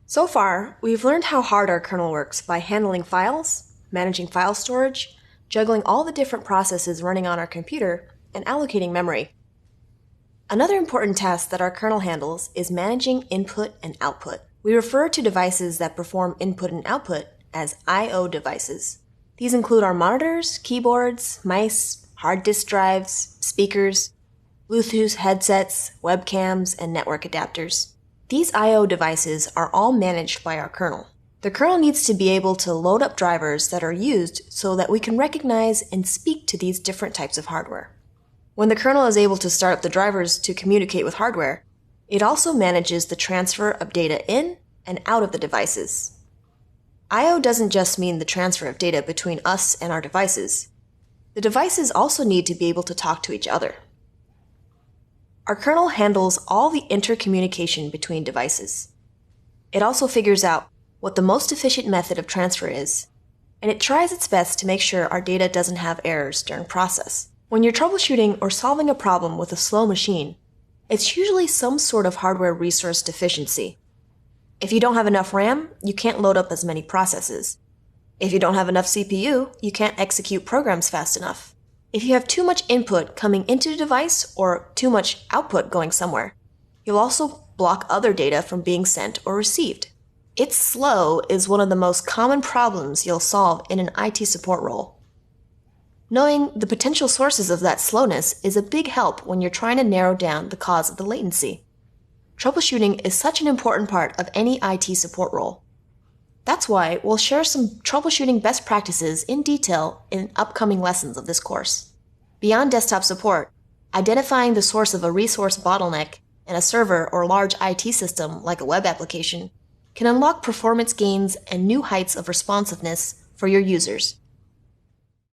So far, we've learned how hard our kernel works by handling files, managing file storage, juggling all the different processes running on our computer, and allocating memory. Another important task that our kernel handles is managing input and output. We refer to devices that perform input and output as I/O devices. These include our monitors, keyboards, mice, hard disk drives, speakers, Bluetooth headsets, webcams, and network adapters. These I/O devices are all managed by our kernel. The kernel needs to be able to load up drivers that are used so that we can recognize and speak to these different types of hardware. When the kernel is able to start up the drivers to communicate with hardware, it also manages the transfer of data in and out of the devices. I/O doesn't just mean the transfer of data between us and our devices. The devices also need to be able to talk to each other. Our kernel handles all the intercommunication between devices. It also figures out what the most efficient method of transfer is, and it tries its best to make sure our data doesn't have errors during process. When you're troubleshooting or solving a problem with a slow machine, it's usually some sort of hardware resource deficiency. If you don't have enough RAM, you can't load up as many processes. If you don't have enough CPU, you can't execute programs fast enough. If you have too much input coming into the device or too much output going somewhere, you'll also block other data from being sent or received. It's slow is one of the most common problems you'll solve in an IT support role. Knowing the potential sources of that slowness is a big help when you're trying to narrow down the cause of the latency. Troubleshooting is such an important part of any IT support role. That's why we'll share some troubleshooting best practices in detail in upcoming lessons of this course. Beyond desktop support, identifying the source of a resource bottleneck in a server or large IT system like a web application can unlock performance gains and new heights of responsiveness for your users.